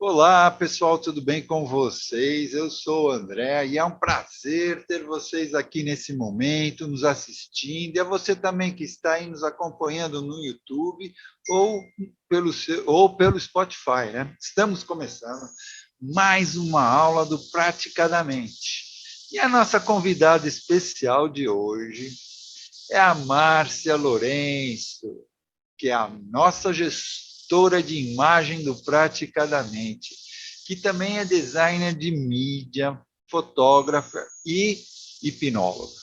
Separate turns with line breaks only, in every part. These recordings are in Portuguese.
Olá, pessoal, tudo bem com vocês? Eu sou o André e é um prazer ter vocês aqui nesse momento, nos assistindo, e a você também que está aí nos acompanhando no YouTube ou pelo Spotify, né? Estamos começando mais uma aula do Praticadamente. E a nossa convidada especial de hoje é a Márcia Lourenço, que é a nossa gestora de imagem do Praticadamente, que também é designer de mídia, fotógrafa e hipnóloga,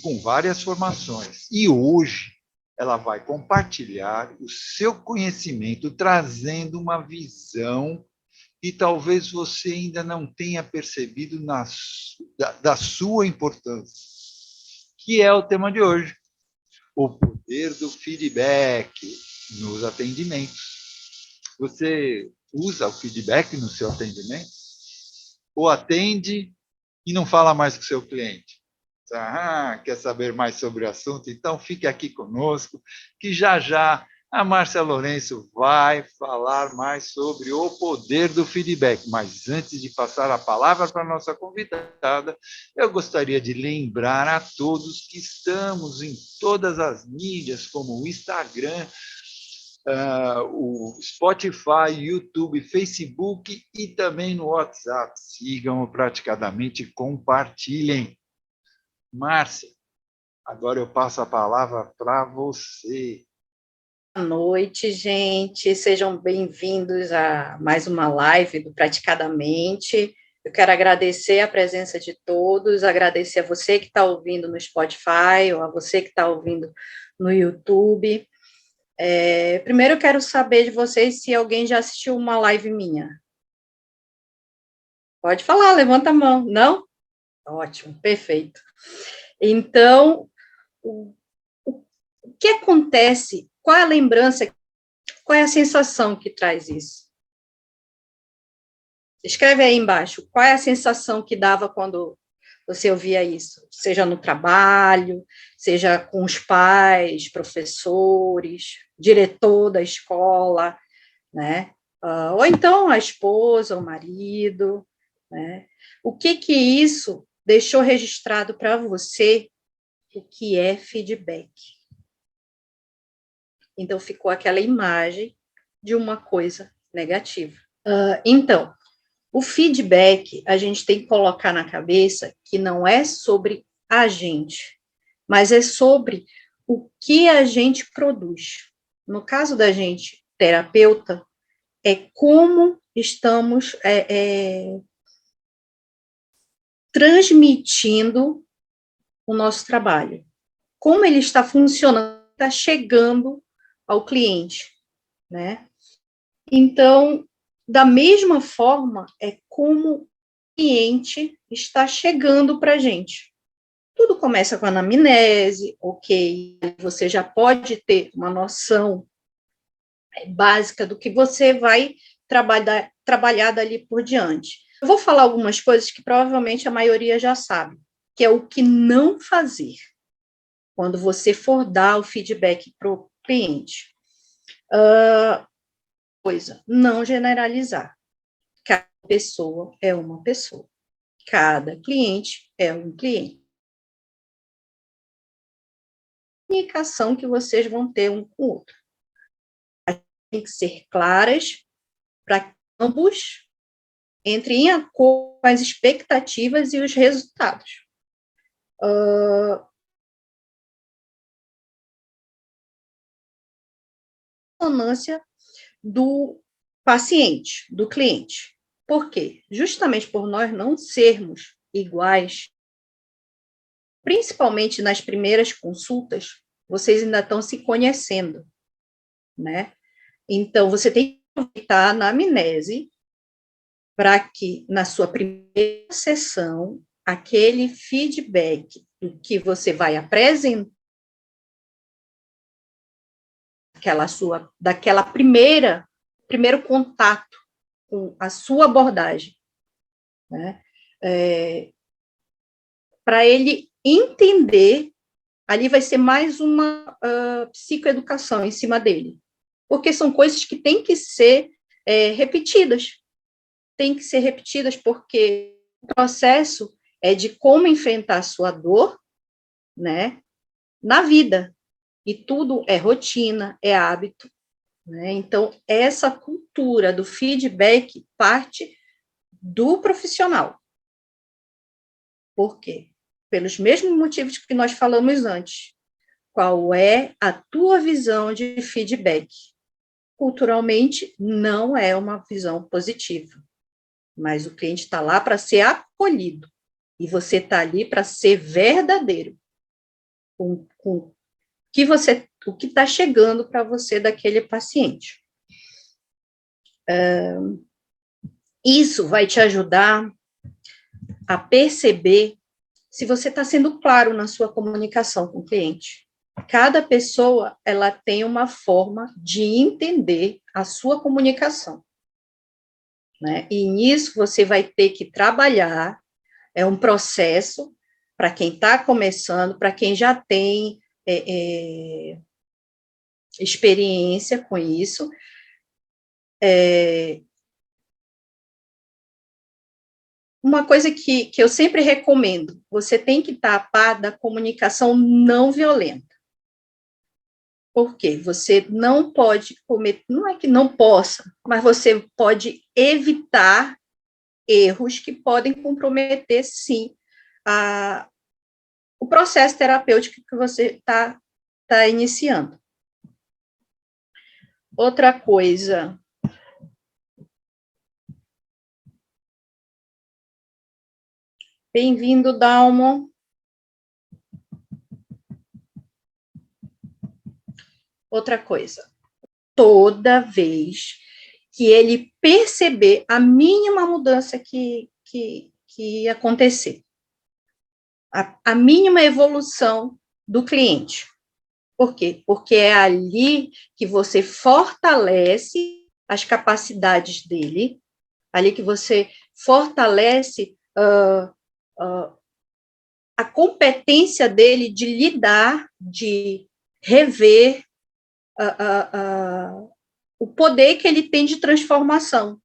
com várias formações. E hoje ela vai compartilhar o seu conhecimento, trazendo uma visão que talvez você ainda não tenha percebido da sua importância, que é o tema de hoje, o poder do feedback nos atendimentos. Você usa o feedback no seu atendimento? Ou atende e não fala mais com o seu cliente? Quer saber mais sobre o assunto? Então fique aqui conosco, que já já a Márcia Lourenço vai falar mais sobre o poder do feedback. Mas antes de passar a palavra para a nossa convidada, eu gostaria de lembrar a todos que estamos em todas as mídias, como o Instagram, o Spotify, YouTube, Facebook e também no WhatsApp. Sigam-o praticamente, compartilhem. Márcia, agora eu passo a palavra para você.
Boa noite, gente. Sejam bem-vindos a mais uma live do Praticadamente. Eu quero agradecer a presença de todos, agradecer a você que está ouvindo no Spotify ou a você que está ouvindo no YouTube. Primeiro, eu quero saber de vocês se alguém já assistiu uma live minha. Pode falar, levanta a mão. Não? Ótimo, perfeito. Então, o que acontece? Qual é a lembrança? Qual é a sensação que traz isso? Escreve aí embaixo. Qual é a sensação que dava quando você ouvia isso? Seja no trabalho, seja com os pais, professores, diretor da escola, né? Ou então a esposa, o marido, né? O que isso deixou registrado para você? O que é feedback? Então, ficou aquela imagem de uma coisa negativa. Então, o feedback, a gente tem que colocar na cabeça que não é sobre a gente, mas é sobre o que a gente produz. No caso da gente, terapeuta, é como estamos transmitindo o nosso trabalho, como ele está funcionando, está chegando ao cliente, né? Então, da mesma forma, é como o cliente está chegando para a gente. Tudo começa com a anamnese, ok, você já pode ter uma noção básica do que você vai trabalhar dali por diante. Eu vou falar algumas coisas que provavelmente a maioria já sabe, que é o que não fazer quando você for dar o feedback para o cliente. Não generalizar. Cada pessoa é uma pessoa. Cada cliente é um cliente. A comunicação que vocês vão ter um com o outro. Tem que ser claras para que ambos entrem em acordo com as expectativas e os resultados. Consonância do paciente, do cliente. Por quê? Justamente por nós não sermos iguais, principalmente nas primeiras consultas, vocês ainda estão se conhecendo, né? Então, você tem que aproveitar a anamnese para que, na sua primeira sessão, aquele feedback do que você vai apresentar, daquela primeiro contato com a sua abordagem, né? Para ele entender, ali vai ser mais uma psicoeducação em cima dele, porque são coisas que têm que ser repetidas. Tem que ser repetidas porque o processo é de como enfrentar a sua dor, né, na vida. E tudo é rotina, é hábito, né? Então, essa cultura do feedback parte do profissional. Por quê? Pelos mesmos motivos que nós falamos antes. Qual é a tua visão de feedback? Culturalmente, não é uma visão positiva, mas o cliente está lá para ser acolhido, e você está ali para ser verdadeiro com o que está chegando para você daquele paciente. Isso vai te ajudar a perceber se você está sendo claro na sua comunicação com o cliente. Cada pessoa, ela tem uma forma de entender a sua comunicação, né? E nisso você vai ter que trabalhar, é um processo para quem está começando, para quem já tem experiência com isso. Uma coisa que eu sempre recomendo, você tem que estar a par da comunicação não violenta. Por quê? Você não pode cometer, não é que não possa, mas você pode evitar erros que podem comprometer, sim, o processo terapêutico que você está iniciando. Outra coisa. Bem-vindo, Dalmo. Outra coisa. Toda vez que ele perceber a mínima mudança que acontecer, a mínima evolução do cliente. Por quê? Porque é ali que você fortalece as capacidades dele, ali que você fortalece a competência dele de lidar, de rever o poder que ele tem de transformação,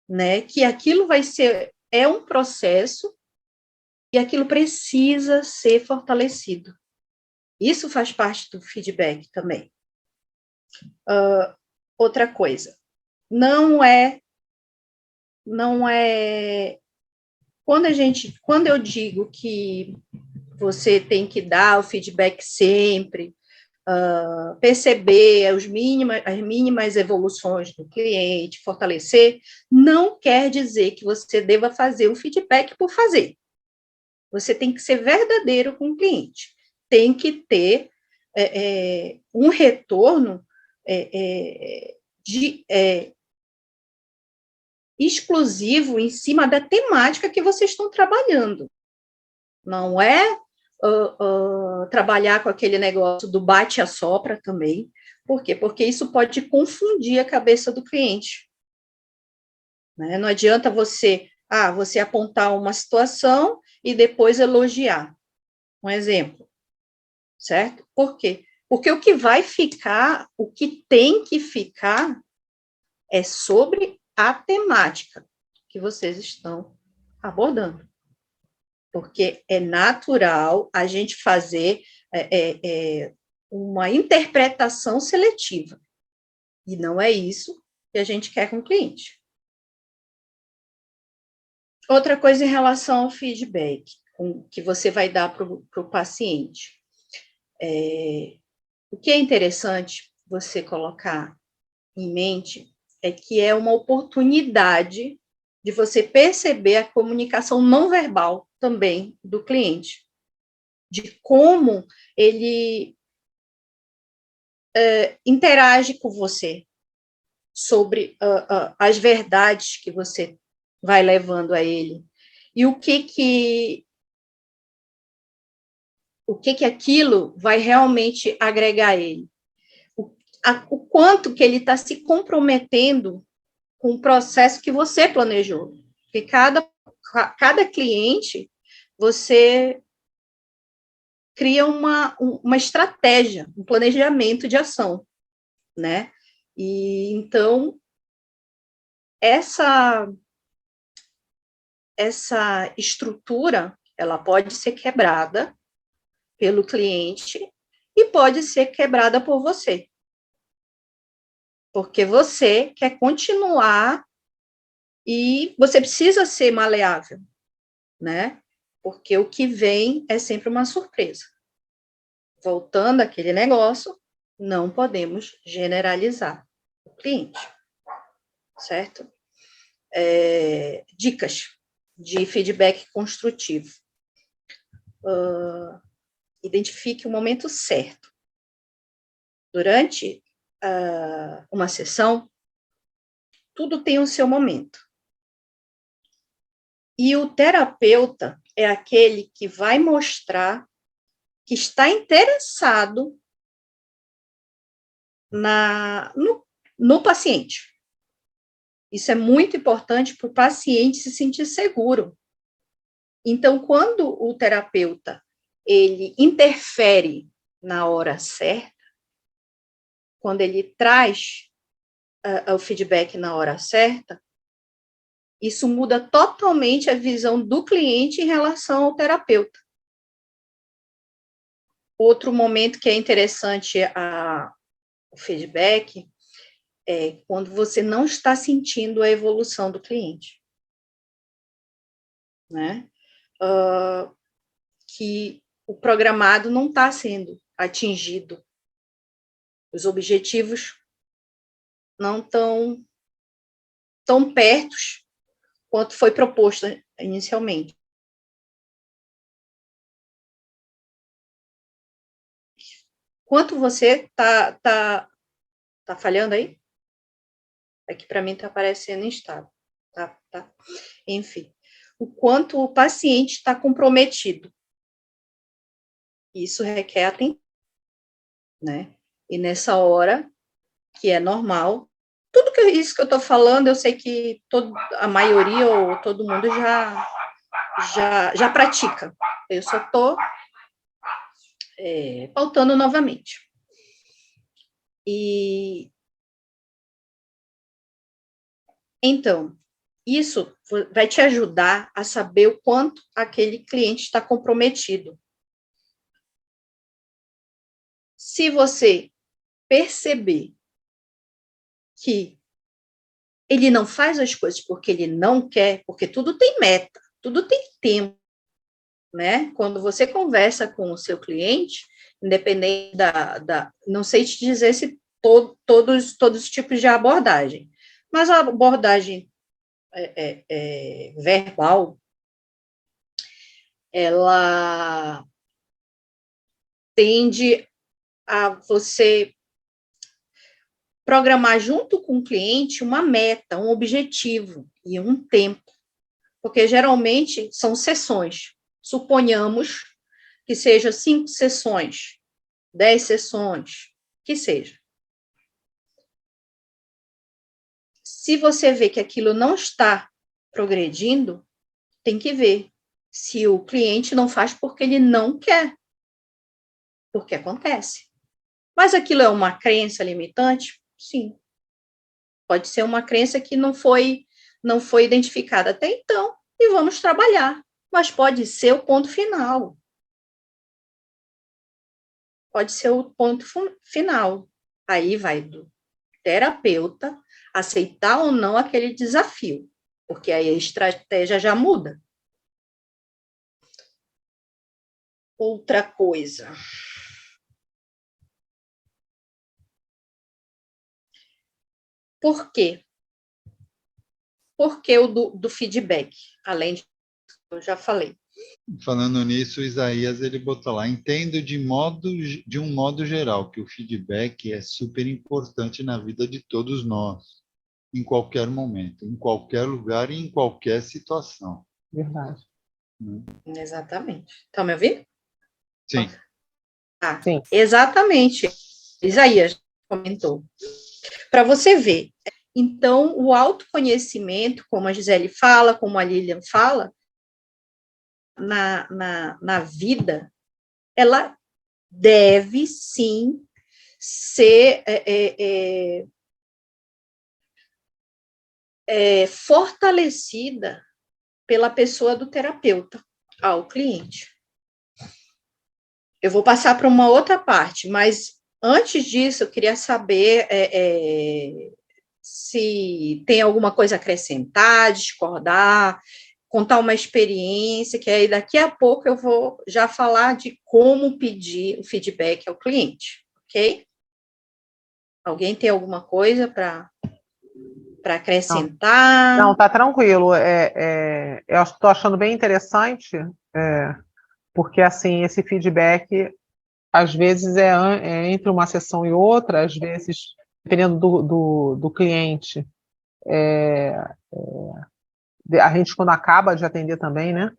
né? Que aquilo é um processo e aquilo precisa ser fortalecido. Isso faz parte do feedback também. Outra coisa, não é quando eu digo que você tem que dar o feedback sempre, perceber as mínimas evoluções do cliente, fortalecer, não quer dizer que você deva fazer o feedback por fazer. Você tem que ser verdadeiro com o cliente. Tem que ter um retorno exclusivo em cima da temática que vocês estão trabalhando. Não é trabalhar com aquele negócio do bate-a-sopra também. Por quê? Porque isso pode confundir a cabeça do cliente. Né? Não adianta você apontar uma situação e depois elogiar. Um exemplo, certo? Por quê? Porque o que vai ficar, o que tem que ficar é sobre a temática que vocês estão abordando. Porque é natural a gente fazer uma interpretação seletiva. E não é isso que a gente quer com o cliente. Outra coisa em relação ao feedback que você vai dar para o paciente. O que é interessante você colocar em mente é que é uma oportunidade de você perceber a comunicação não verbal também do cliente, de como ele interage com você sobre as verdades que você vai levando a ele e o que aquilo vai realmente agregar a ele, o quanto que ele está se comprometendo com o processo que você planejou, porque cada cliente você cria uma estratégia, um planejamento de ação, né? E então essa estrutura, ela pode ser quebrada pelo cliente e pode ser quebrada por você. Porque você quer continuar e você precisa ser maleável, né? Porque o que vem é sempre uma surpresa. Voltando àquele negócio, não podemos generalizar o cliente, certo? Dicas de feedback construtivo. Identifique o momento certo. Durante uma sessão, tudo tem o seu momento. E o terapeuta é aquele que vai mostrar que está interessado no paciente. Isso é muito importante para o paciente se sentir seguro. Então, quando o terapeuta ele interfere na hora certa, quando ele traz o feedback na hora certa, isso muda totalmente a visão do cliente em relação ao terapeuta. Outro momento que é interessante o feedback é quando você não está sentindo a evolução do cliente, né? Que o programado não está sendo atingido, os objetivos não estão tão perto quanto foi proposto inicialmente. Quanto você tá falhando aí? Aqui para mim está aparecendo instável. Tá. Enfim, o quanto o paciente está comprometido. Isso requer atenção, né? E nessa hora, que é normal, tudo isso que eu estou falando, eu sei que a maioria ou todo mundo já pratica. Eu só estou pautando novamente. E então, isso vai te ajudar a saber o quanto aquele cliente está comprometido. Se você perceber que ele não faz as coisas porque ele não quer, porque tudo tem meta, tudo tem tempo, né? Quando você conversa com o seu cliente, independente não sei te dizer se todos os tipos de abordagem, mas a abordagem verbal, ela tende a você programar junto com o cliente uma meta, um objetivo e um tempo, porque geralmente são sessões. Suponhamos que seja 5 sessões, 10 sessões, que seja. Se você vê que aquilo não está progredindo, tem que ver se o cliente não faz porque ele não quer, porque acontece. Mas aquilo é uma crença limitante? Sim. Pode ser uma crença que não foi identificada até então, e vamos trabalhar. Mas pode ser o ponto final. Pode ser o ponto final. Aí vai do terapeuta aceitar ou não aquele desafio, porque aí a estratégia já muda. Outra coisa. Por quê? Por que o do feedback? Além de eu já falei.
Falando nisso, o Isaías ele botou lá: entendo de um modo geral que o feedback é super importante na vida de todos nós, em qualquer momento, em qualquer lugar e em qualquer situação.
Verdade.
Exatamente. Estão me ouvindo?
Sim.
Sim.
Exatamente. Isaías comentou. Para você ver. Então, o autoconhecimento, como a Gisele fala, como a Lilian fala, na vida, ela deve, sim, ser fortalecida pela pessoa do terapeuta ao cliente. Eu vou passar para uma outra parte, mas antes disso, eu queria saber se tem alguma coisa a acrescentar, discordar, contar uma experiência, que aí daqui a pouco eu vou já falar de como pedir o feedback ao cliente, ok? Alguém tem alguma coisa para acrescentar?
Não, tá tranquilo. Eu estou achando bem interessante, porque assim, esse feedback às vezes é entre uma sessão e outra, às vezes, dependendo do cliente, a gente quando acaba de atender também, né?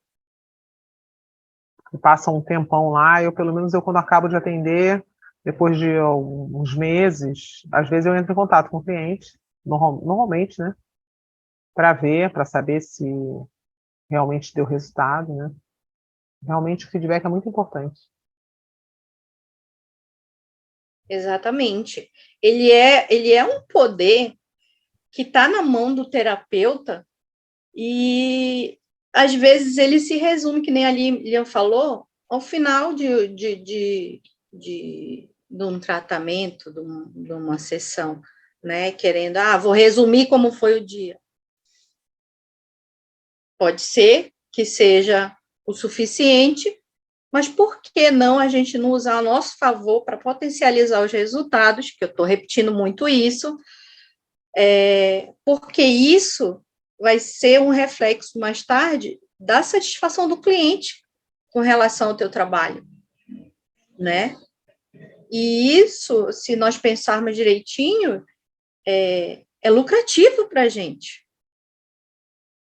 Passa um tempão lá, pelo menos quando acabo de atender, depois de alguns meses, às vezes eu entro em contato com o cliente, normalmente, né? Para saber se realmente deu resultado, né? Realmente o feedback é muito importante.
Exatamente. Ele é um poder que está na mão do terapeuta e, às vezes, ele se resume, que nem a Lilian falou, ao final de um tratamento, de uma sessão, né? Querendo, vou resumir como foi o dia. Pode ser que seja o suficiente, mas por que não a gente não usar a nosso favor para potencializar os resultados, que eu estou repetindo muito isso, porque isso vai ser um reflexo mais tarde da satisfação do cliente com relação ao teu trabalho, né? E isso, se nós pensarmos direitinho, é lucrativo para a gente.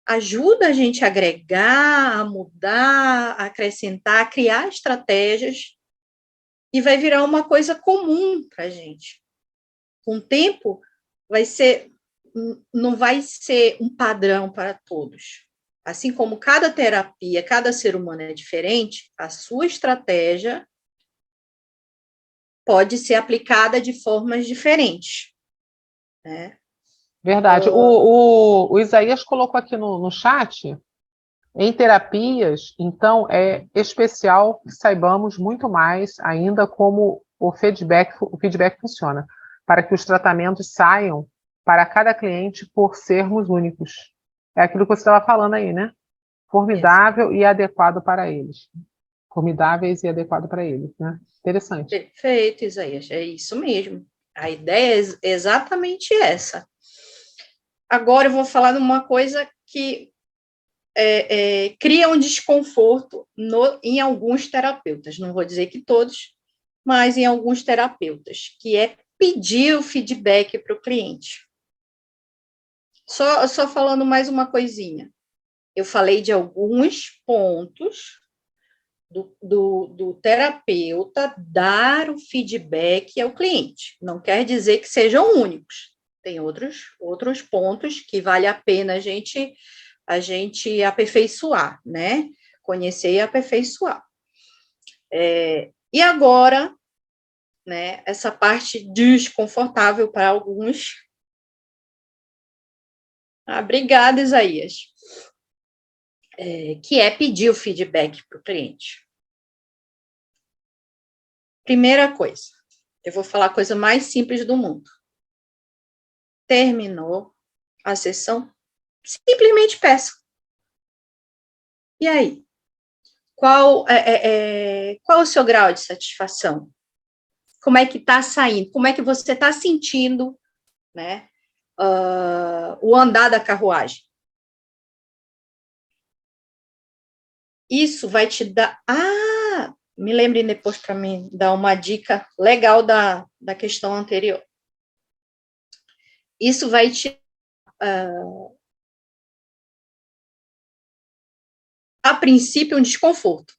Ajuda a gente a agregar, a mudar, a acrescentar, a criar estratégias, e vai virar uma coisa comum para a gente. Com o tempo, não vai ser um padrão para todos. Assim como cada terapia, cada ser humano é diferente, a sua estratégia pode ser aplicada de formas diferentes, né?
Verdade. O Isaías colocou aqui no chat, em terapias, então é especial que saibamos muito mais ainda como o feedback funciona, para que os tratamentos saiam para cada cliente por sermos únicos. É aquilo que você estava falando aí, né? Formidável e adequado para eles. Formidáveis e adequado para eles, né? Interessante.
Perfeito, Isaías, é isso mesmo. A ideia é exatamente essa. Agora eu vou falar de uma coisa que cria um desconforto em alguns terapeutas, não vou dizer que todos, mas em alguns terapeutas, que é pedir o feedback para o cliente. Só falando mais uma coisinha. Eu falei de alguns pontos do terapeuta dar o feedback ao cliente. Não quer dizer que sejam únicos. Tem outros pontos que vale a pena a gente aperfeiçoar, né? Conhecer e aperfeiçoar. E agora, né, essa parte desconfortável para alguns. Obrigada, Isaías. Que é pedir o feedback para o cliente. Primeira coisa, eu vou falar a coisa mais simples do mundo. Terminou a sessão, simplesmente peça. E aí? Qual o seu grau de satisfação? Como é que está saindo? Como é que você está sentindo, né, o andar da carruagem? Isso vai te dar... me lembrem depois para mim dar uma dica legal da questão anterior. Isso vai te... a princípio, um desconforto,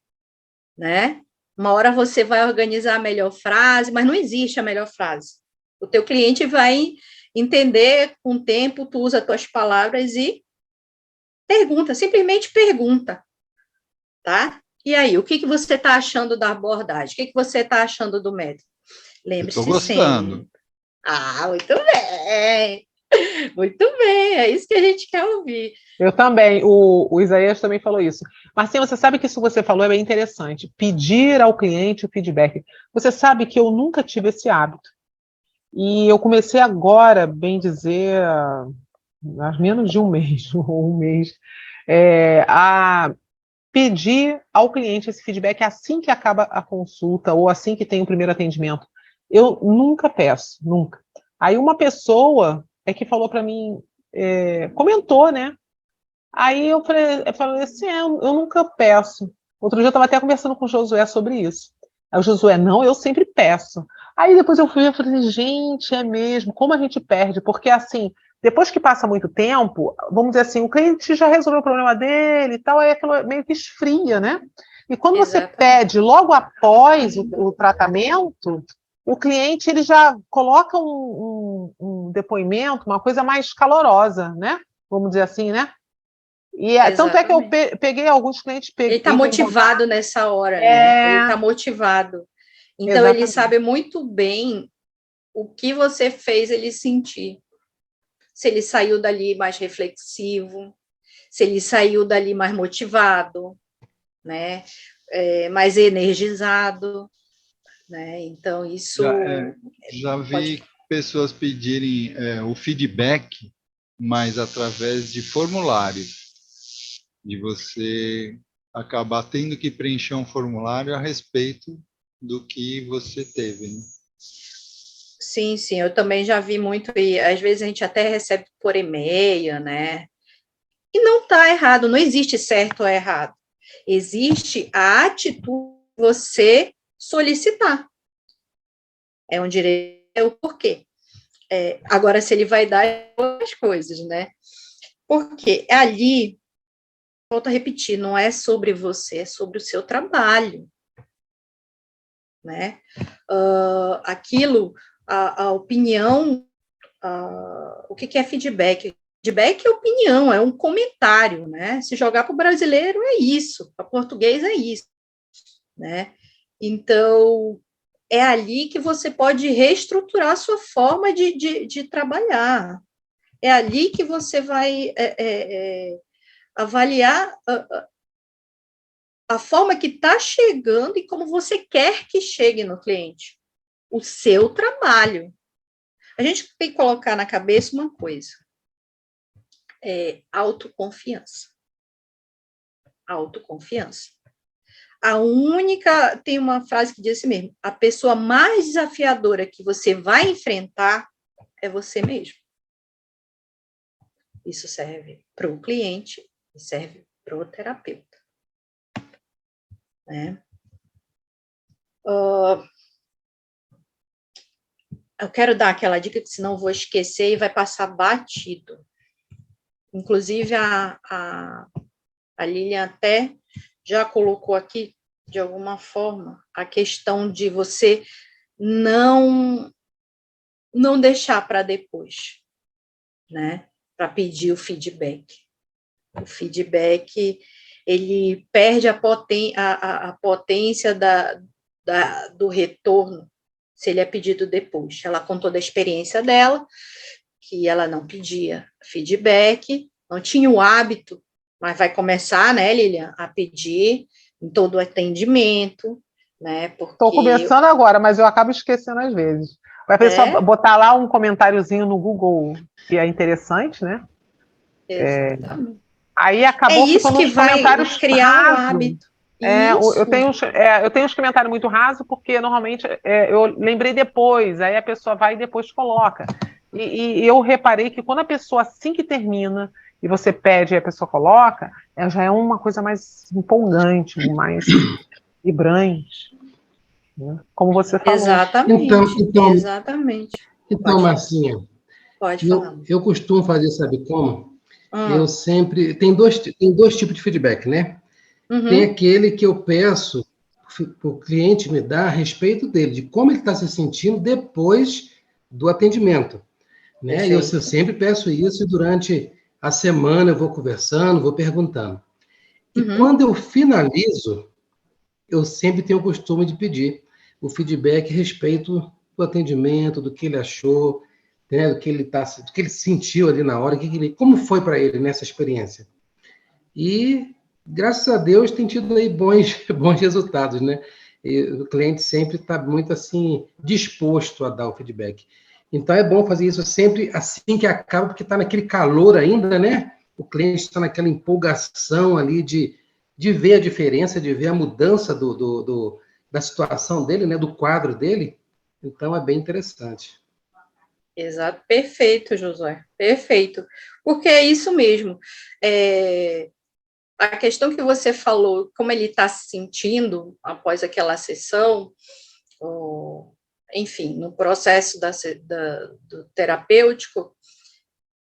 né? Uma hora você vai organizar a melhor frase, mas não existe a melhor frase. O teu cliente vai entender com o tempo, tu usa as tuas palavras e pergunta, simplesmente pergunta, tá? E aí, o que você está achando da abordagem? O que você está achando do método? Lembre-se
Estou gostando.
sempre. Muito bem. Muito bem, é isso que a gente quer ouvir.
Eu também, o Isaías também falou isso. Marcinha, você sabe que isso que você falou é bem interessante. Pedir ao cliente o feedback. Você sabe que eu nunca tive esse hábito. E eu comecei agora, bem dizer, há menos de um mês, ou um mês, a pedir ao cliente esse feedback assim que acaba a consulta, ou assim que tem o primeiro atendimento. Eu nunca peço, nunca. Aí uma pessoa que falou para mim, comentou, né? Aí eu falei assim, eu nunca peço. Outro dia eu estava até conversando com o Josué sobre isso. Aí o Josué, não, eu sempre peço. Aí depois eu falei, gente, é mesmo, como a gente perde? Porque assim, depois que passa muito tempo, vamos dizer assim, o cliente já resolveu o problema dele e tal, aí aquilo meio que esfria, né? E quando você pede logo após o tratamento, o cliente ele já coloca um depoimento, uma coisa mais calorosa, né? Vamos dizer assim, né? E tanto é que eu peguei alguns clientes...
Ele está motivado nessa hora, né? Ele está motivado. Então, ele sabe muito bem o que você fez ele sentir. Se ele saiu dali mais reflexivo, se ele saiu dali mais motivado, né? Mais energizado, né? Então, isso...
Já vi pessoas pedirem o feedback, mas através de formulários. De você acabar tendo que preencher um formulário a respeito do que você teve, né?
Sim, eu também já vi muito, e às vezes a gente até recebe por e-mail, né? E não está errado, não existe certo ou errado. Existe a atitude de você solicitar. É um direito, é o porquê. Agora, se ele vai dar outras coisas, né? Porque ali, volto a repetir, não é sobre você, é sobre o seu trabalho, né? Aquilo, a opinião, o que é feedback? Feedback é opinião, é um comentário, né? Se jogar para o brasileiro é isso, para o português é isso, né? Então, é ali que você pode reestruturar a sua forma de trabalhar. É ali que você vai avaliar a forma que está chegando e como você quer que chegue no cliente. O seu trabalho. A gente tem que colocar na cabeça uma coisa. Autoconfiança. Autoconfiança. Tem uma frase que diz assim mesmo, a pessoa mais desafiadora que você vai enfrentar é você mesmo. Isso serve para o cliente e serve para o terapeuta. Né? Eu quero dar aquela dica, que senão eu vou esquecer e vai passar batido. Inclusive, a Lilian até já colocou aqui, de alguma forma, a questão de você não deixar para depois, né? Para pedir o feedback. O feedback, ele perde a potência do retorno se ele é pedido depois. Ela contou da experiência dela, que ela não pedia feedback, não tinha o hábito, mas vai começar, né, Lilian, a pedir em todo o atendimento, né, porque...
Estou começando agora, mas eu acabo esquecendo às vezes. Vai a pessoa botar lá um comentáriozinho no Google, que é interessante, né?
Exatamente.
Aí acabou
isso que vai criar um hábito.
Eu tenho uns comentários muito rasos, porque normalmente eu lembrei depois, aí a pessoa vai e depois coloca. E eu reparei que quando a pessoa, assim que termina, e você pede e a pessoa coloca, já é uma coisa mais empolgante, mais vibrante, né? Como você falou.
Exatamente.
Então, Marcinha,
pode falar.
Eu costumo fazer, sabe como? Eu sempre... Tem dois tipos de feedback, né?
Uhum.
Tem aquele que eu peço para o cliente me dar a respeito dele, de como ele está se sentindo depois do atendimento. Né? Eu sempre peço isso e durante a semana eu vou conversando, vou perguntando. E quando eu finalizo, eu sempre tenho o costume de pedir o feedback a respeito do atendimento, do que ele achou. né, do que ele sentiu ali na hora, como foi para ele nessa experiência. E, graças a Deus, tem tido aí bons resultados, né? E o cliente sempre está muito, assim, disposto a dar o feedback. Então, é bom fazer isso sempre assim que acaba, porque está naquele calor ainda, né? O cliente está naquela empolgação ali de ver a diferença, de ver a mudança da situação dele, né? Do quadro dele. Então, é bem interessante.
Exato, perfeito, Josué, perfeito. Porque é isso mesmo. A questão que você falou, como ele está se sentindo após aquela sessão, enfim, no processo do terapêutico,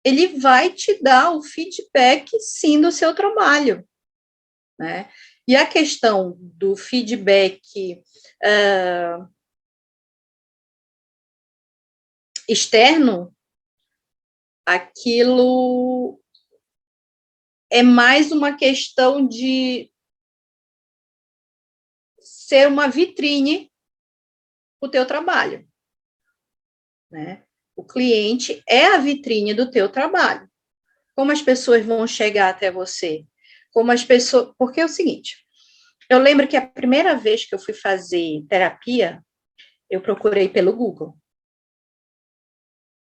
ele vai te dar o feedback, sim, do seu trabalho, né? E a questão do feedback externo, aquilo é mais uma questão de ser uma vitrine para o teu trabalho, né? O cliente é a vitrine do teu trabalho. Como as pessoas vão chegar até você? Porque é o seguinte, eu lembro que a primeira vez que eu fui fazer terapia, eu procurei pelo Google.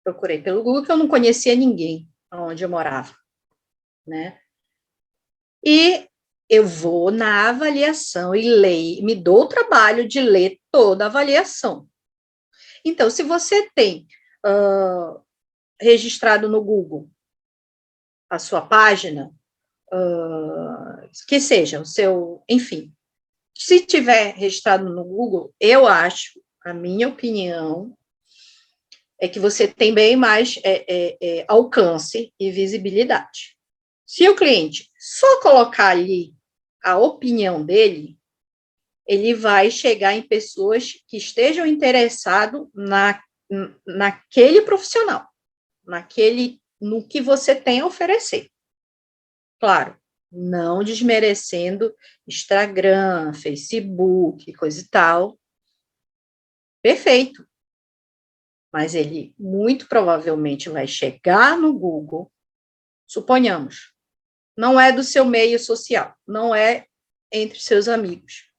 Que eu não conhecia ninguém onde eu morava, né? E eu vou na avaliação e leio, me dou o trabalho de ler toda a avaliação. Então, se você tem registrado no Google a sua página, que seja o seu, enfim, se tiver registrado no Google, eu acho, a minha opinião, é que você tem bem mais alcance e visibilidade. Se o cliente só colocar ali a opinião dele, ele vai chegar em pessoas que estejam interessadas naquele profissional, no que você tem a oferecer. Claro, não desmerecendo Instagram, Facebook, coisa e tal. Perfeito. Mas ele muito provavelmente vai chegar no Google, suponhamos, não é do seu meio social, não é entre seus amigos.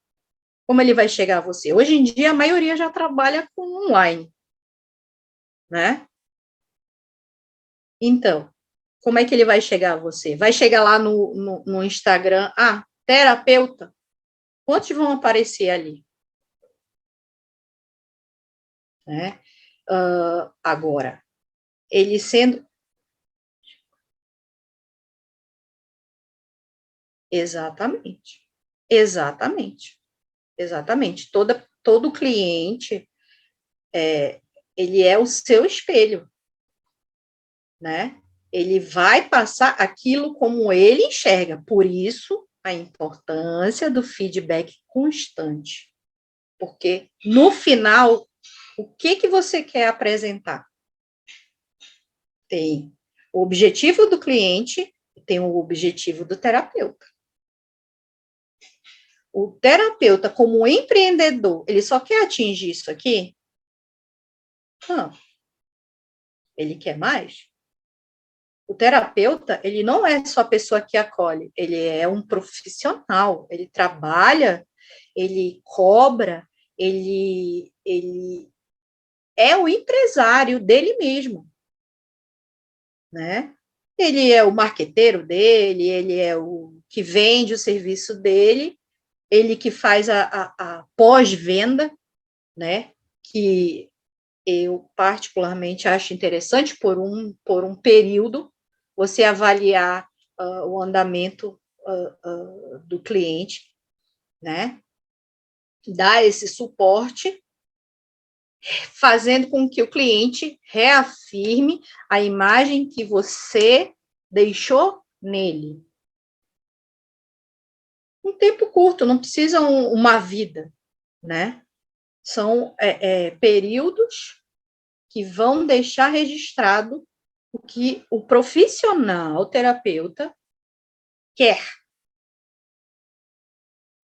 Como ele vai chegar a você? Hoje em dia, a maioria já trabalha com online, né? Então, como é que ele vai chegar a você? Vai chegar lá no Instagram, terapeuta? Quantos vão aparecer ali? Né? Agora, ele sendo... Exatamente. Todo cliente, ele é o seu espelho, né? Ele vai passar aquilo como ele enxerga. Por isso, a importância do feedback constante. Porque, no final, o que você quer apresentar? Tem o objetivo do cliente e tem o objetivo do terapeuta. O terapeuta, como empreendedor, ele só quer atingir isso aqui? Não. Ele quer mais? O terapeuta, ele não é só a pessoa que acolhe, ele é um profissional, ele trabalha, ele cobra, ele é o empresário dele mesmo, né? Ele é o marqueteiro dele, ele é o que vende o serviço dele, ele que faz a pós-venda, né? Que eu particularmente acho interessante por um período você avaliar o andamento do cliente, né? Dar esse suporte, fazendo com que o cliente reafirme a imagem que você deixou nele. Um tempo curto, não precisa uma vida, né? São períodos que vão deixar registrado o que o profissional, o terapeuta, quer.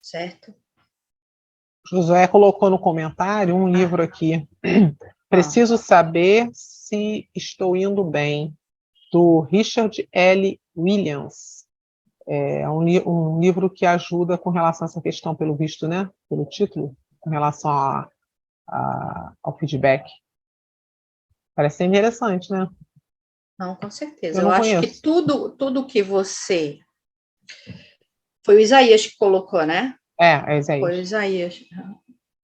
Certo?
Josué colocou no comentário um livro aqui. Preciso saber se estou indo bem, do Richard L. Williams. É um livro que ajuda com relação a essa questão, pelo visto, né? Pelo título, com relação ao feedback. Parece ser interessante, né?
Não, com certeza.
Eu
Eu
não
acho que
conheço.
tudo que você... Foi o Isaías que colocou, né?
É Isaías.
Foi o Isaías.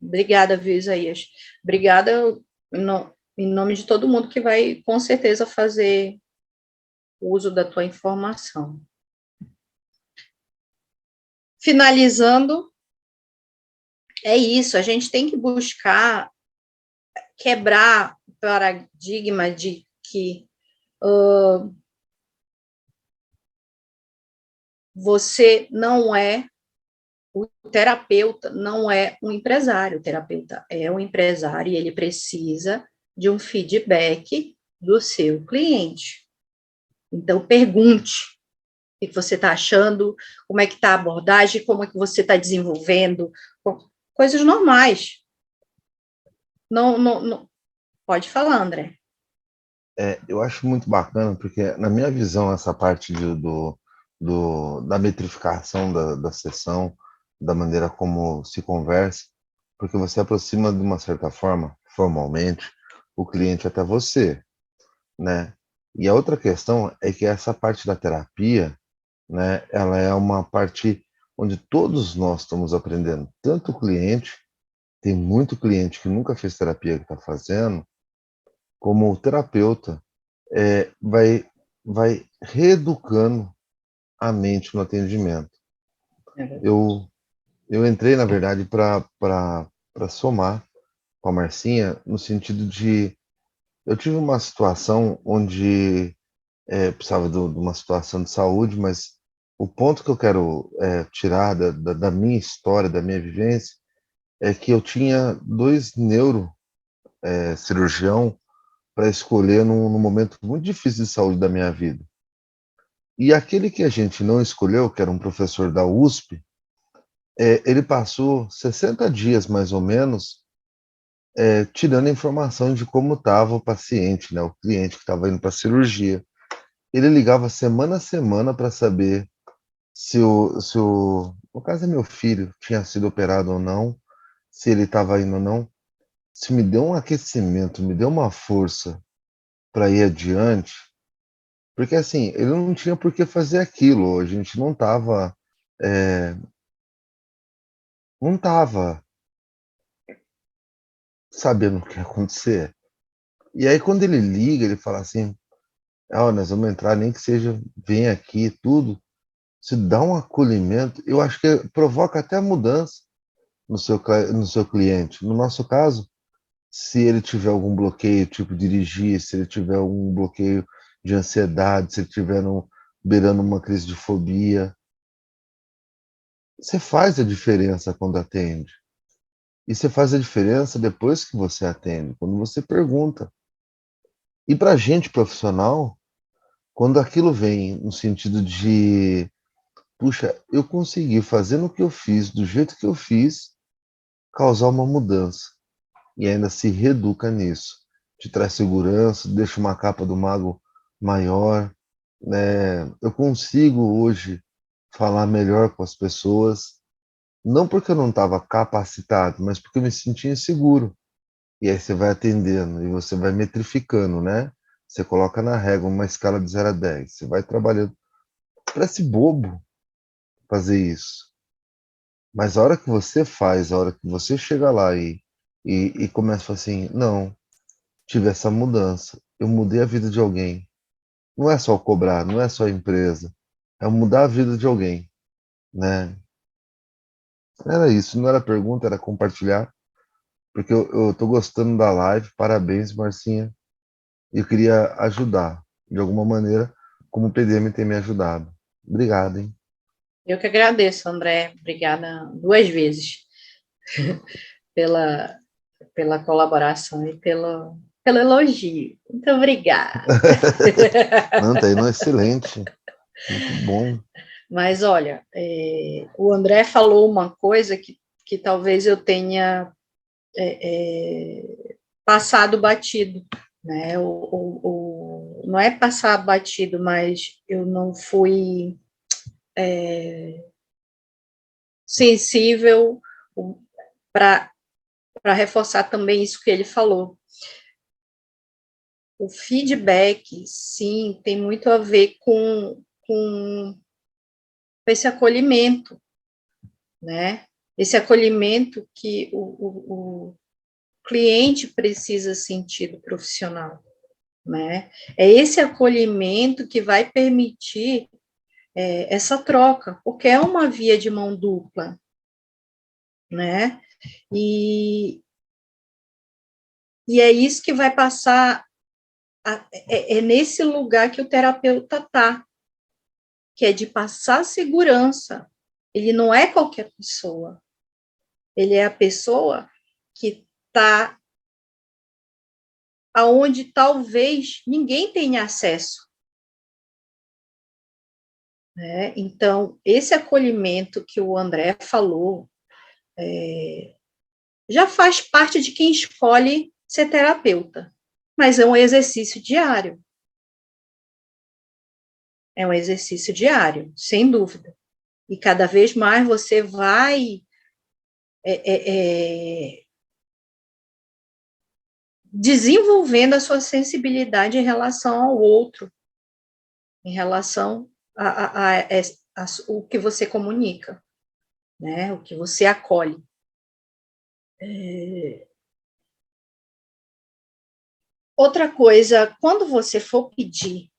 Obrigada, viu, Isaías? Obrigada em nome de todo mundo que vai, com certeza, fazer uso da tua informação. Finalizando, é isso, a gente tem que buscar quebrar o paradigma de que você não é, o terapeuta não é um empresário, o terapeuta é um empresário e ele precisa de um feedback do seu cliente. Então, pergunte o que você está achando, como é que está a abordagem, como é que você está desenvolvendo, coisas normais. Não. Pode falar, André.
Eu acho muito bacana, porque, na minha visão, essa parte da metrificação da sessão, da maneira como se conversa, porque você aproxima, de uma certa forma, formalmente, o cliente até você, né? E a outra questão é que essa parte da terapia, né, ela é uma parte onde todos nós estamos aprendendo, tanto o cliente, tem muito cliente que nunca fez terapia que está fazendo, como o terapeuta vai reeducando a mente no atendimento. Eu entrei, na verdade, para somar com a Marcinha, no sentido de... Eu tive uma situação onde precisava de uma situação de saúde, mas o ponto que eu quero tirar da minha história, da minha vivência, é que eu tinha 2 neurocirurgião para escolher num momento muito difícil de saúde da minha vida. E aquele que a gente não escolheu, que era um professor da USP, ele passou 60 dias, mais ou menos, tirando informação de como estava o paciente, né, o cliente que estava indo para a cirurgia. Ele ligava semana a semana para saber se no caso é meu filho, tinha sido operado ou não, se ele estava indo ou não. Se me deu um aquecimento, me deu uma força para ir adiante, porque assim, ele não tinha por que fazer aquilo, a gente não estava sabendo o que ia acontecer. E aí quando ele liga, ele fala assim, nós vamos entrar, nem que seja, vem aqui, tudo, se dá um acolhimento, eu acho que provoca até mudança no seu cliente. No nosso caso, se ele tiver algum bloqueio, tipo dirigir, se ele tiver algum bloqueio de ansiedade, se ele tiver beirando uma crise de fobia, você faz a diferença quando atende. E você faz a diferença depois que você atende, quando você pergunta. E para a gente profissional, quando aquilo vem no sentido de, puxa, eu consegui, fazendo o que eu fiz, do jeito que eu fiz, causar uma mudança. E ainda se reeduca nisso. Te traz segurança, deixa uma capa do mago maior. Né? Eu consigo hoje falar melhor com as pessoas, não porque eu não estava capacitado, mas porque eu me sentia inseguro. E aí você vai atendendo e você vai metrificando, né? Você coloca na régua uma escala de 0 a 10. Você vai trabalhando. Parece bobo fazer isso. Mas a hora que você faz, a hora que você chega lá e começa a falar assim, não, tive essa mudança, eu mudei a vida de alguém. Não é só cobrar, não é só a empresa, é mudar a vida de alguém, né? Era isso, não era pergunta, era compartilhar, porque eu tô gostando da live, parabéns, Marcinha. Eu queria ajudar, de alguma maneira, como o PDM tem me ajudado. Obrigado, hein?
Eu que agradeço, André. Obrigada 2 vezes pela colaboração e pelo elogio. Muito obrigada.
Não, tá indo excelente. Muito bom.
Mas, olha, o André falou uma coisa que talvez eu tenha passado batido, né? Não é passar batido, mas eu não fui sensível para reforçar também isso que ele falou. O feedback, sim, tem muito a ver com esse acolhimento, né? Esse acolhimento que o cliente precisa sentir do profissional, né? É esse acolhimento que vai permitir essa troca, porque é uma via de mão dupla, né? E é isso que vai passar, é nesse lugar que o terapeuta está, que é de passar segurança. Ele não é qualquer pessoa, ele é a pessoa que está aonde talvez ninguém tenha acesso, né? Então, esse acolhimento que o André falou, já faz parte de quem escolhe ser terapeuta, mas é um exercício diário. É um exercício diário, sem dúvida. E cada vez mais você vai desenvolvendo a sua sensibilidade em relação ao outro, em relação a o que você comunica, né? O que você acolhe. Outra coisa, quando você for pedir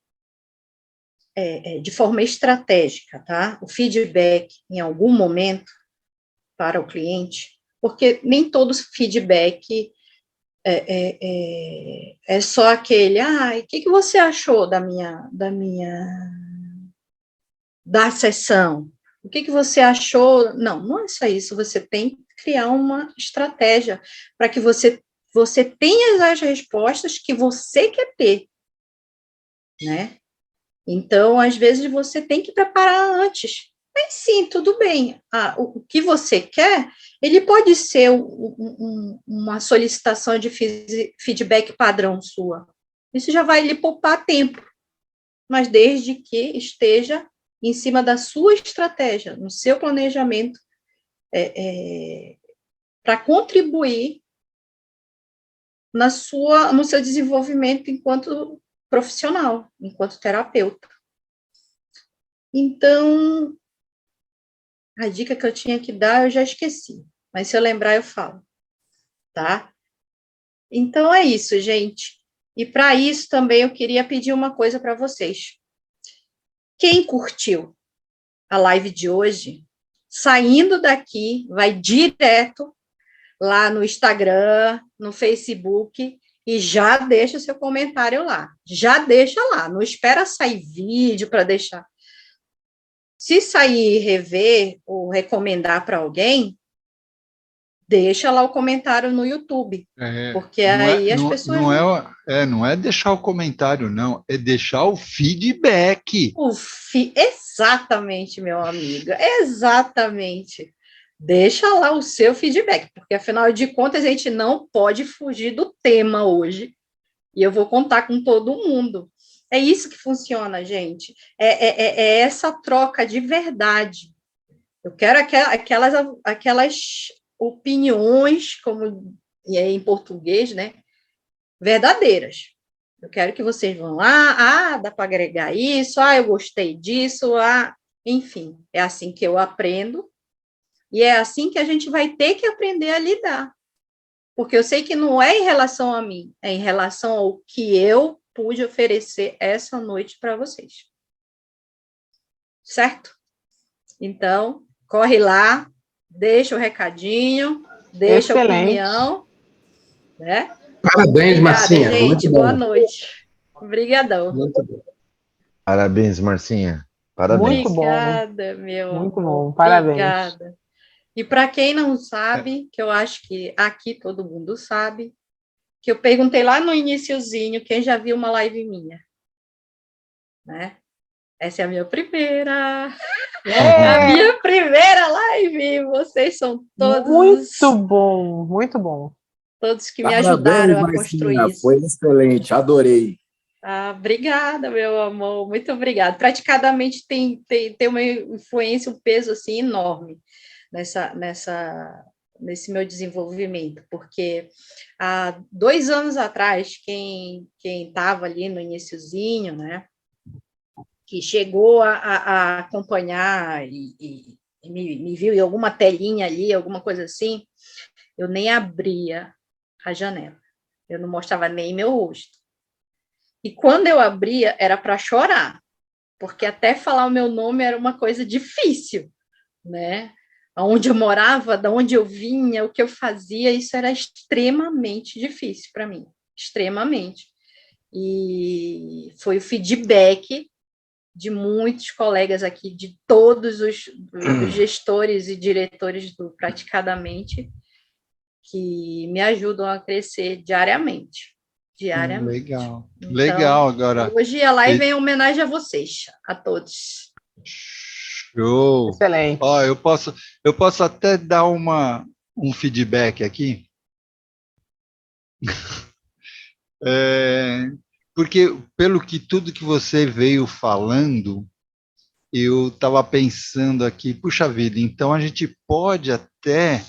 de forma estratégica, tá? O feedback em algum momento para o cliente, porque nem todo feedback é só aquele, o que você achou da sessão? O que você achou? Não é só isso, você tem que criar uma estratégia para que você tenha as respostas que você quer ter, né? Então, às vezes, você tem que preparar antes. Mas sim, tudo bem. O que você quer, ele pode ser uma solicitação de feedback padrão sua. Isso já vai lhe poupar tempo, mas desde que esteja em cima da sua estratégia, no seu planejamento, para contribuir no seu desenvolvimento enquanto profissional, enquanto terapeuta. Então, a dica que eu tinha que dar, eu já esqueci. Mas se eu lembrar, eu falo. Tá? Então, é isso, gente. E para isso também eu queria pedir uma coisa para vocês. Quem curtiu a live de hoje, saindo daqui, vai direto lá no Instagram, no Facebook, e já deixa o seu comentário lá. Já deixa lá. Não espera sair vídeo para deixar. Se sair rever ou recomendar para alguém, deixa lá o comentário no YouTube, porque aí as pessoas...
Não é deixar o comentário, não, é deixar o feedback.
Exatamente, meu amigo, exatamente. Deixa lá o seu feedback, porque afinal de contas a gente não pode fugir do tema hoje, e eu vou contar com todo mundo. É isso que funciona, gente. É essa troca de verdade. Eu quero aquelas opiniões, como é em português, né? Verdadeiras. Eu quero que vocês vão lá, dá para agregar isso, eu gostei disso, enfim, é assim que eu aprendo, e é assim que a gente vai ter que aprender a lidar. Porque eu sei que não é em relação a mim, é em relação ao que eu pude oferecer essa noite para vocês. Certo? Então, corre lá, deixa o recadinho, deixa a opinião, né?
Parabéns, Marcinha.
Gente, boa noite. Obrigadão.
Muito bom.
Parabéns, Marcinha. Parabéns.
Muito bom.
Obrigada, meu
Muito
amor.
bom, parabéns.
Obrigada. E para quem não sabe, que eu acho que aqui todo mundo sabe, que eu perguntei lá no iniciozinho quem já viu uma live minha, né? Essa é a minha primeira. A minha primeira live. Vocês são todos...
Muito bom, muito bom.
todos que me ajudaram a construir isso.
Foi excelente, adorei.
Obrigada, meu amor, muito obrigada. Praticamente tem uma influência, um peso assim enorme nesse meu desenvolvimento, porque há 2 anos atrás, quem estava ali no iniciozinho, né, que chegou a acompanhar e me viu em alguma telinha ali, alguma coisa assim, eu nem abria a janela, eu não mostrava nem meu rosto. E quando eu abria, era para chorar, porque até falar o meu nome era uma coisa difícil, né? Onde eu morava, de onde eu vinha, o que eu fazia, isso era extremamente difícil para mim, extremamente. E foi o feedback de muitos colegas aqui, de todos os gestores e diretores do Praticadamente, que me ajudam a crescer diariamente.
Legal.
Então,
Legal, agora.
Hoje a live é em homenagem a vocês, a todos.
Show!
Excelente.
Ó, eu posso até dar um feedback aqui. Porque pelo que tudo que você veio falando, eu estava pensando aqui, puxa vida, então a gente pode até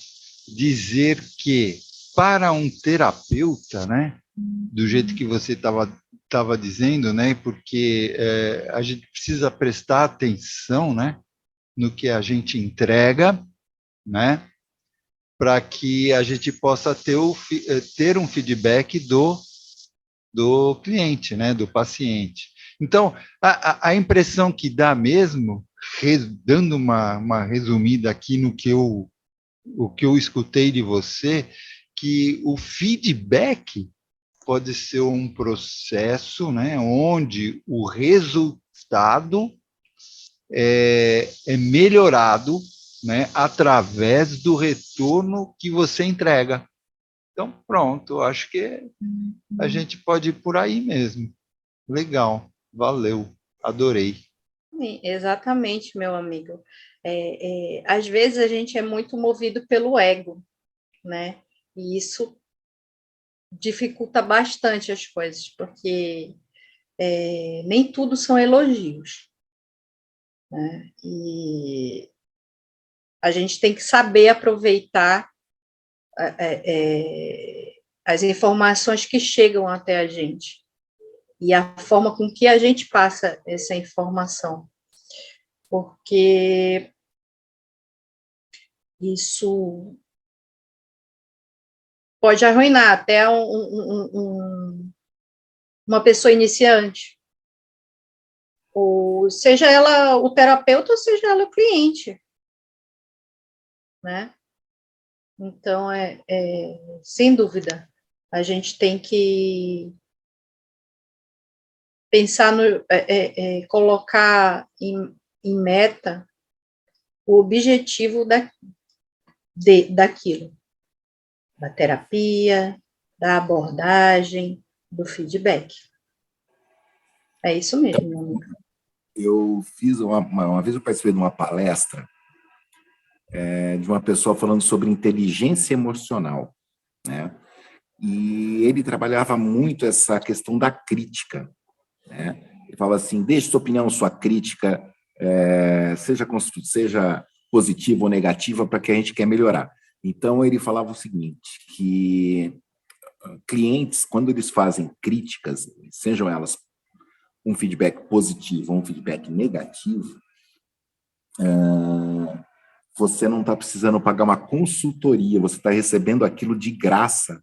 dizer que para um terapeuta, né, do jeito que você estava dizendo, né, porque a gente precisa prestar atenção, né, no que a gente entrega, né, para que a gente possa ter um feedback do cliente, né, do paciente. Então, a impressão que dá mesmo, dando uma resumida aqui no que eu escutei de você, que o feedback pode ser um processo, né, onde o resultado é melhorado, né, através do retorno que você entrega. Então, pronto, acho que a gente pode ir por aí mesmo. Legal, valeu, adorei.
Sim, exatamente, meu amigo. Às vezes a gente é muito movido pelo ego, né? E isso dificulta bastante as coisas, porque nem tudo são elogios, né? E a gente tem que saber aproveitar as informações que chegam até a gente e a forma com que a gente passa essa informação, porque isso pode arruinar até uma pessoa iniciante, ou seja ela o terapeuta, ou seja ela o cliente, né? Então, sem dúvida, a gente tem que pensar colocar em meta o objetivo daquilo, da terapia, da abordagem, do feedback. É isso mesmo, meu amigo.
Eu fiz uma vez eu participei de uma palestra de uma pessoa falando sobre inteligência emocional, né? E ele trabalhava muito essa questão da crítica, né? Ele falava assim: deixe sua opinião, sua crítica, seja positiva ou negativa, para que a gente quer melhorar. Então ele falava o seguinte, que clientes, quando eles fazem críticas, sejam elas um feedback positivo ou um feedback negativo, você não está precisando pagar uma consultoria, você está recebendo aquilo de graça,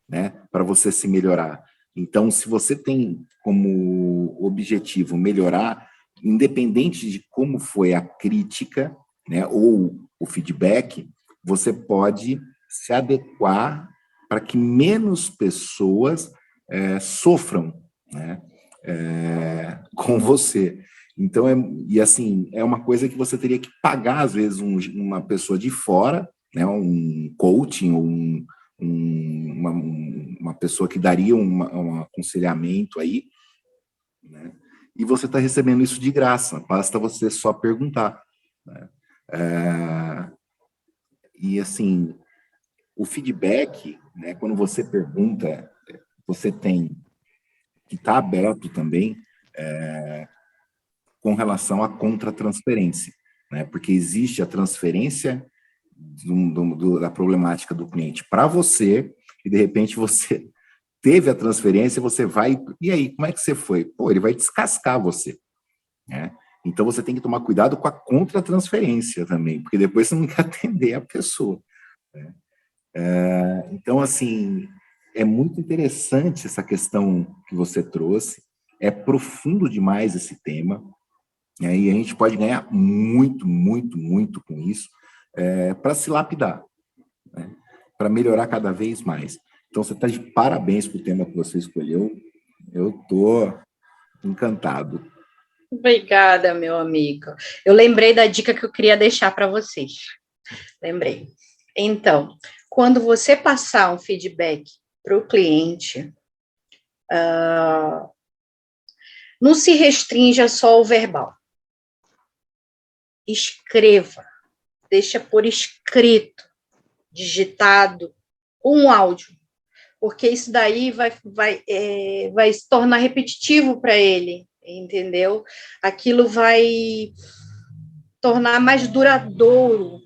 né, para você se melhorar. Então, se você tem como objetivo melhorar, independente de como foi a crítica, né, ou o feedback, você pode se adequar para que menos pessoas sofram, né, com você. Então, é uma coisa que você teria que pagar, às vezes, uma pessoa de fora, né, um coaching, ou uma pessoa que daria um aconselhamento aí, né, e você está recebendo isso de graça, basta você só perguntar, né? E, assim, o feedback, né, quando você pergunta, você tem que estar aberto também com relação à contratransferência, né? Porque existe a transferência da problemática do cliente para você, e de repente você teve a transferência, você vai, e aí, como é que você foi? Pô, ele vai descascar você, né? Então você tem que tomar cuidado com a contratransferência também, porque depois você não quer atender a pessoa, né? Então, assim, é muito interessante essa questão que você trouxe, é profundo demais esse tema, né? E a gente pode ganhar muito, muito, muito com isso, para se lapidar, né? Para melhorar cada vez mais. Então, você está de parabéns com o tema que você escolheu. Eu estou encantado.
Obrigada, meu amigo. Eu lembrei da dica que eu queria deixar para vocês. Lembrei. Então, quando você passar um feedback para o cliente, não se restrinja só ao verbal. Escreva, deixa por escrito, digitado, um áudio, porque isso daí vai se tornar repetitivo para ele, entendeu? Aquilo vai tornar mais duradouro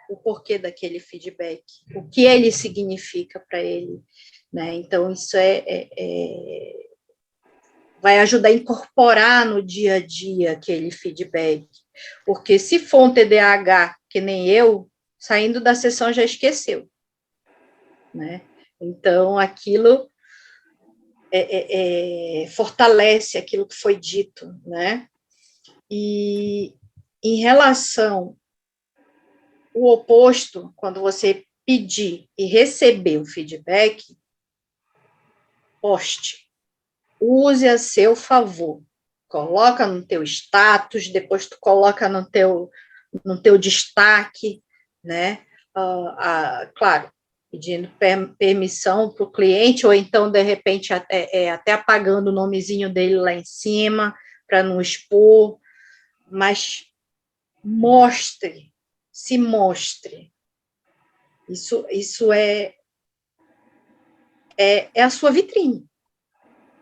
o porquê daquele feedback, o que ele significa para ele, né? Então, isso vai ajudar a incorporar no dia a dia aquele feedback, porque se for um TDAH, que nem eu, saindo da sessão já esqueceu, né? Então, aquilo fortalece aquilo que foi dito, né? E em relação ao oposto, quando você pedir e receber o feedback, poste, use a seu favor, coloca no teu status, depois tu coloca no teu destaque, né? Claro, pedindo permissão para o cliente, ou então, de repente, até apagando o nomezinho dele lá em cima, para não expor, mas se mostre. Isso é a sua vitrine.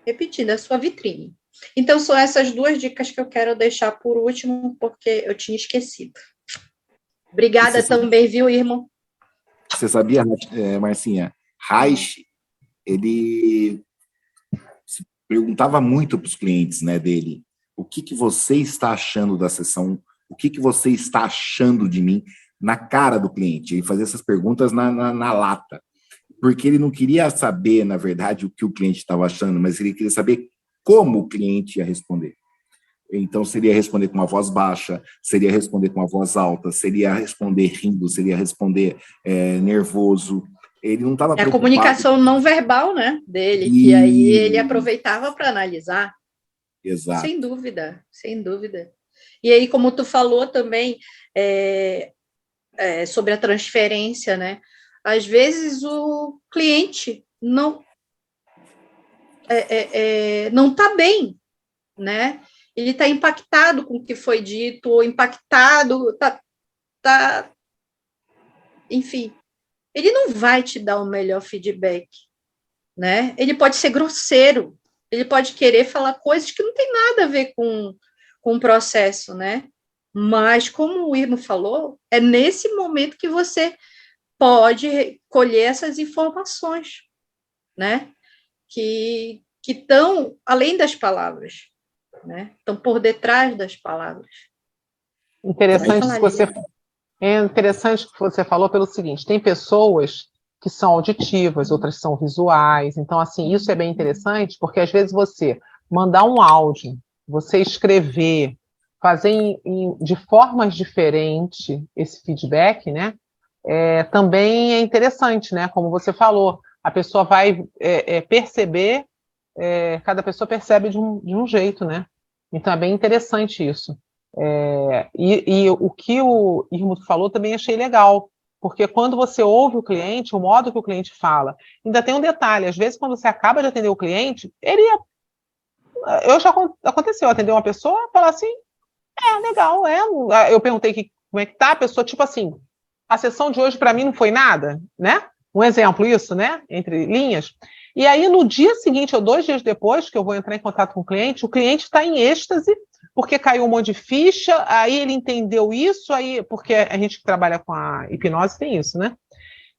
Repetindo, é a sua vitrine. Então, são essas duas dicas que eu quero deixar por último, porque eu tinha esquecido. Obrigada também, viu, irmão?
Você sabia, Marcinha? Reich, ele perguntava muito para os clientes, né, dele, o que você está achando da sessão, o que você está achando de mim, na cara do cliente. Ele fazia essas perguntas na lata, porque ele não queria saber, na verdade, o que o cliente estava achando, mas ele queria saber como o cliente ia responder. Então, seria responder com uma voz baixa, seria responder com uma voz alta, seria responder rindo, seria responder nervoso. Ele não estava preocupado.
A comunicação não verbal, né, dele, que aí ele aproveitava para analisar.
Exato.
Sem dúvida, sem dúvida. E aí, como tu falou também sobre a transferência, né, às vezes o cliente não está bem, né? Ele está impactado com o que foi dito, ou impactado, enfim, ele não vai te dar o melhor feedback, né? Ele pode ser grosseiro, ele pode querer falar coisas que não tem nada a ver com o processo, né? Mas, como o Irmo falou, é nesse momento que você pode colher essas informações, né? Que estão além das palavras, né? Estão por detrás das palavras.
Interessante que você falou pelo seguinte, tem pessoas que são auditivas, outras são visuais, então, assim, isso é bem interessante, porque às vezes você mandar um áudio, você escrever, fazer de formas diferentes esse feedback, né, também é interessante, né, como você falou, a pessoa vai perceber, cada pessoa percebe de um jeito, né, então é bem interessante isso. E o que o Irmo falou também achei legal, porque quando você ouve o cliente, o modo que o cliente fala, ainda tem um detalhe, às vezes quando você acaba de atender o cliente, aconteceu, atender uma pessoa, falar assim, legal, eu perguntei como é que tá, a pessoa tipo assim, a sessão de hoje para mim não foi nada, né? Um exemplo isso, né? Entre linhas. E aí, no dia seguinte, ou 2 dias depois, que eu vou entrar em contato com o cliente está em êxtase, porque caiu um monte de ficha, aí ele entendeu isso, aí, porque a gente que trabalha com a hipnose tem isso, né?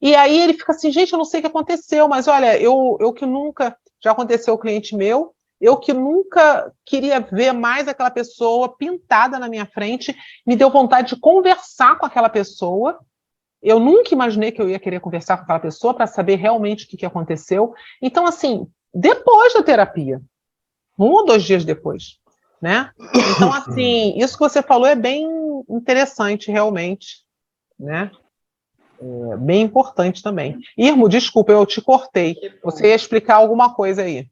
E aí ele fica assim, gente, eu não sei o que aconteceu, mas olha, eu que nunca, já aconteceu o cliente meu, eu que nunca queria ver mais aquela pessoa pintada na minha frente, me deu vontade de conversar com aquela pessoa. Eu nunca imaginei que eu ia querer conversar com aquela pessoa para saber realmente o que aconteceu. Então, assim, depois da terapia, 1 ou 2 dias depois, né? Então, assim, isso que você falou é bem interessante, realmente, né? É bem importante também. Irmo, desculpa, eu te cortei. Você ia explicar alguma coisa aí.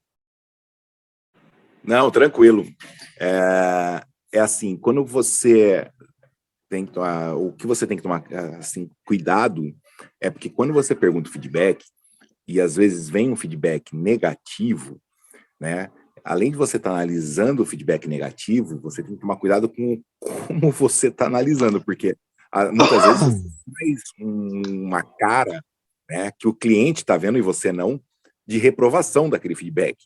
Não, tranquilo. É assim, quando você tem que tomar, o que você tem que tomar assim, cuidado é porque quando você pergunta o feedback, e às vezes vem um feedback negativo, né? Além de você estar analisando o feedback negativo, você tem que tomar cuidado com como você está analisando, porque muitas vezes você faz uma cara, né, que o cliente está vendo e você não, de reprovação daquele feedback.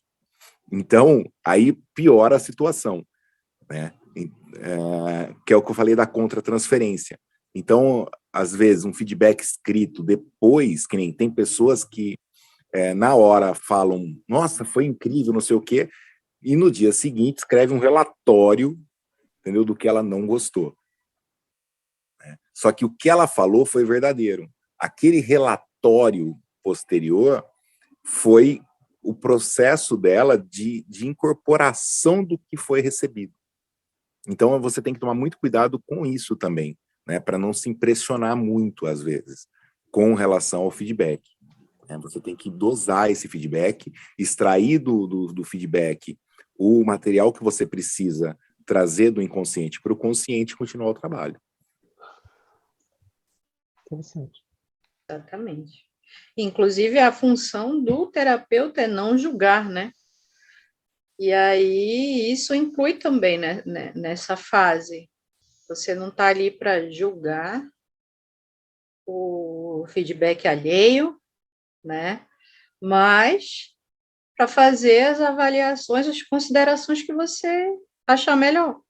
Então, aí piora a situação, né? Que é o que eu falei da contra-transferência. Então, às vezes, um feedback escrito depois, que nem tem pessoas que na hora falam, nossa, foi incrível, não sei o quê, e no dia seguinte escreve um relatório, entendeu, do que ela não gostou. Né? Só que o que ela falou foi verdadeiro. Aquele relatório posterior foi o processo dela de incorporação do que foi recebido. Então, você tem que tomar muito cuidado com isso também, né, para não se impressionar muito, às vezes, com relação ao feedback. Você tem que dosar esse feedback, extrair do feedback o material que você precisa trazer do inconsciente para o consciente e continuar o trabalho.
Interessante.
Exatamente. Inclusive, a função do terapeuta é não julgar, né? E aí, isso inclui também, né, nessa fase. Você não está ali para julgar o feedback alheio, né? Mas para fazer as avaliações, as considerações que você achar melhor.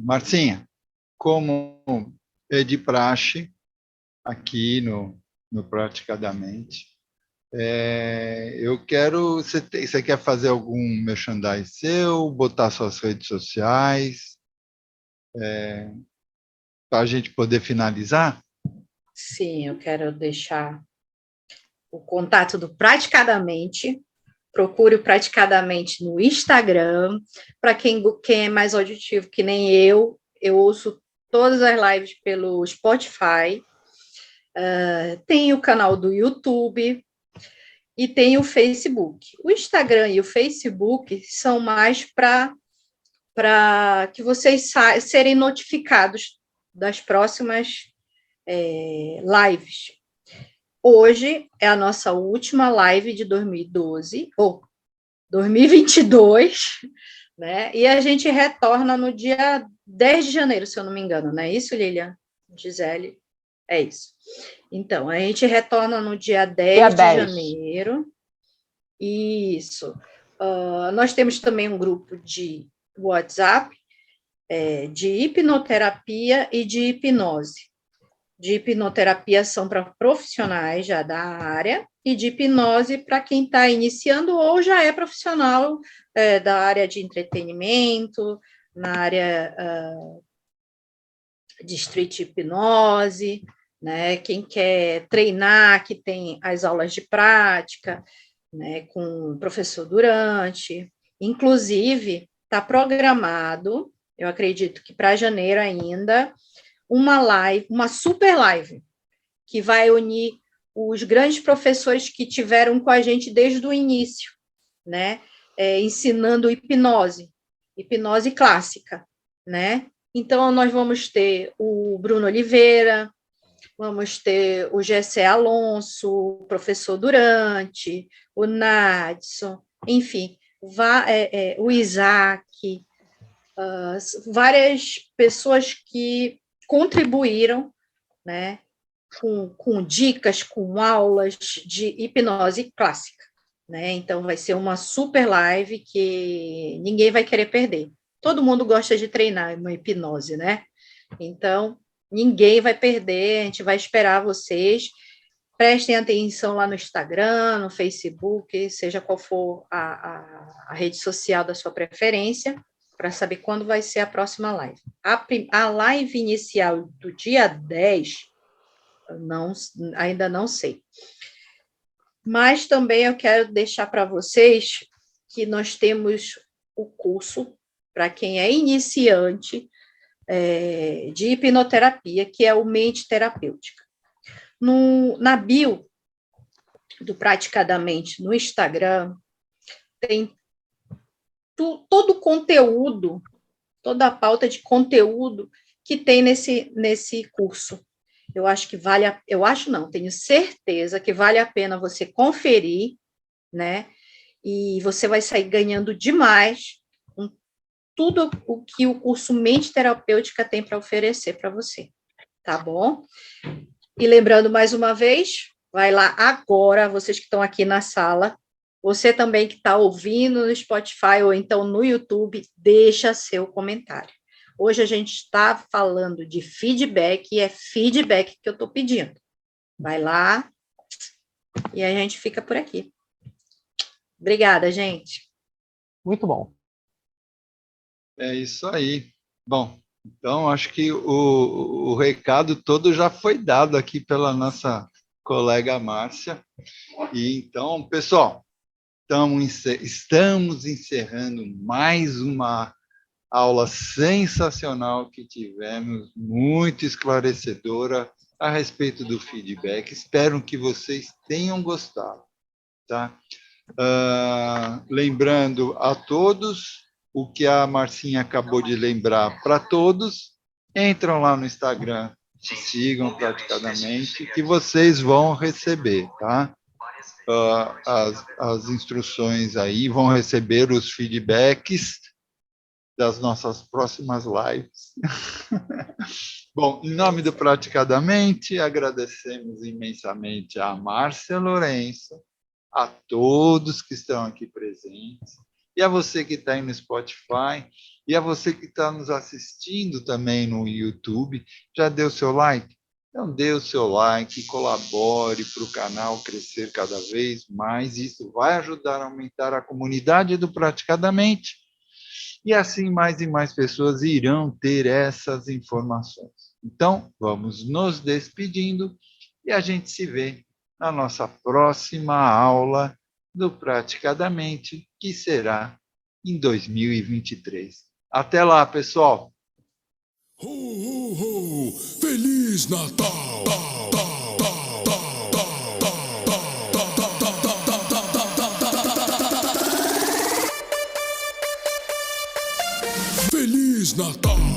Marcinha, como é de praxe aqui no Praticadamente, eu quero... Você quer fazer algum merchandising seu, botar suas redes sociais, para a gente poder finalizar?
Sim, eu quero deixar o contato do Praticadamente. Procure o Praticadamente no Instagram. Para quem é mais auditivo, que nem eu ouço todas as lives pelo Spotify. Tem o canal do YouTube e tem o Facebook. O Instagram e o Facebook são mais para que vocês serem notificados das próximas lives. Hoje é a nossa última live de 2012, ou 2022, né? E a gente retorna no dia 10 de janeiro, se eu não me engano, não é isso, Lilian? Gisele? É isso. Então, a gente retorna no dia 10 de janeiro. Isso. Nós temos também um grupo de WhatsApp de hipnoterapia e de hipnose. De hipnoterapia são para profissionais já da área, e de hipnose para quem está iniciando ou já é profissional da área de entretenimento, na área de street hipnose, né? Quem quer treinar, que tem as aulas de prática, né, com o professor Durante. Inclusive, está programado, eu acredito que para janeiro ainda, uma live, uma super live, que vai unir os grandes professores que tiveram com a gente desde o início, né? Ensinando hipnose clássica, né? Então, nós vamos ter o Bruno Oliveira, vamos ter o Gessé Alonso, o professor Durante, o Nadson, enfim, o Isaac, várias pessoas que contribuíram, né, com dicas, com aulas de hipnose clássica, né? Então, vai ser uma super live que ninguém vai querer perder. Todo mundo gosta de treinar uma hipnose, né? Então, ninguém vai perder, a gente vai esperar vocês. Prestem atenção lá no Instagram, no Facebook, seja qual for a rede social da sua preferência, para saber quando vai ser a próxima live. A live inicial do dia 10, ainda não sei. Mas também eu quero deixar para vocês que nós temos o curso para quem é iniciante de hipnoterapia, que é o Mente Terapêutica. Na bio do Praticadamente no Instagram, tem todo o conteúdo, toda a pauta de conteúdo que tem nesse curso. Eu acho que tenho certeza que vale a pena você conferir, né? E você vai sair ganhando demais com tudo o que o curso Mente Terapêutica tem para oferecer para você, tá bom? E lembrando mais uma vez, vai lá agora, vocês que estão aqui na sala, você também que está ouvindo no Spotify ou então no YouTube, deixa seu comentário. Hoje a gente está falando de feedback e é feedback que eu estou pedindo. Vai lá e a gente fica por aqui. Obrigada, gente.
Muito bom.
É isso aí. Bom, então acho que o recado todo já foi dado aqui pela nossa colega Márcia. E então, pessoal, estamos encerrando mais uma aula sensacional que tivemos, muito esclarecedora a respeito do feedback. Espero que vocês tenham gostado, tá? Lembrando a todos o que a Marcinha acabou de lembrar para todos, entram lá no Instagram, sigam Praticadamente, que vocês vão receber, tá? As instruções aí, vão receber os feedbacks das nossas próximas lives. Bom, em nome do Praticadamente, agradecemos imensamente a Márcia Lourenço, a todos que estão aqui presentes, e a você que está aí no Spotify, e a você que está nos assistindo também no YouTube. Já deu seu like? Então, dê o seu like, colabore para o canal crescer cada vez mais. Isso vai ajudar a aumentar a comunidade do Praticadamente. E assim mais e mais pessoas irão ter essas informações. Então, vamos nos despedindo e a gente se vê na nossa próxima aula do Praticadamente, que será em 2023. Até lá, pessoal!
Ho, ho, ho! Feliz Natal! Feliz Natal!